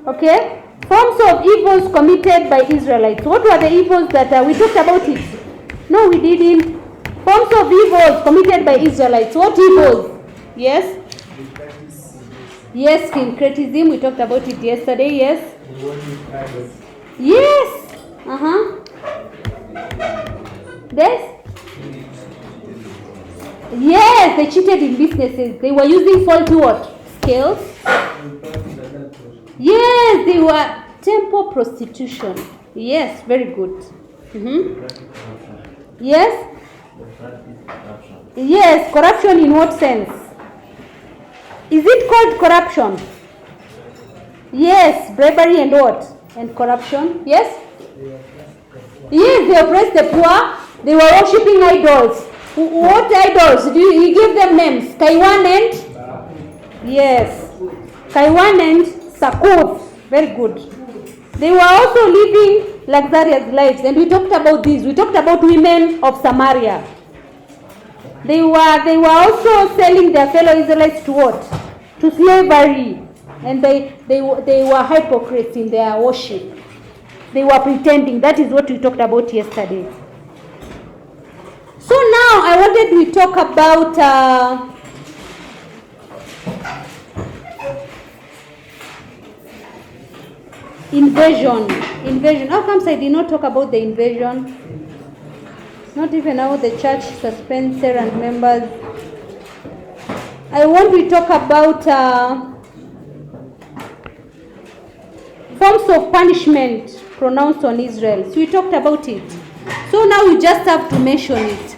Okay? Forms of evils committed by Israelites. What were the evils that we talked about it? No, we didn't. Forms of evils committed by Israelites. What evils? Yes? Yes, syncretism. We talked about it yesterday. Yes? Yes. Yes? Yes, they cheated in businesses. They were using faulty what? Scales. Yes, they were temple prostitution. Yes, very good. Yes? Yes, corruption in what sense? Is it called corruption? Yes, bribery and what? And corruption. Yes? Yes, they oppressed the poor. They were worshipping idols. What idols? You give them names. Kaiwan and? Yes. Kaiwan and Sakuth. Very good. They were also living luxurious lives. And we talked about this. We talked about women of Samaria. They were also selling their fellow Israelites to what? To slavery. And they were hypocrites in their worship. They were pretending. That is what we talked about yesterday. So now I wanted to talk about invasion. How comes I did not talk about the invasion? Not even how the church suspends servant members. I want to talk about forms of punishment pronounced on Israel. So we talked about it. So now we just have to mention it.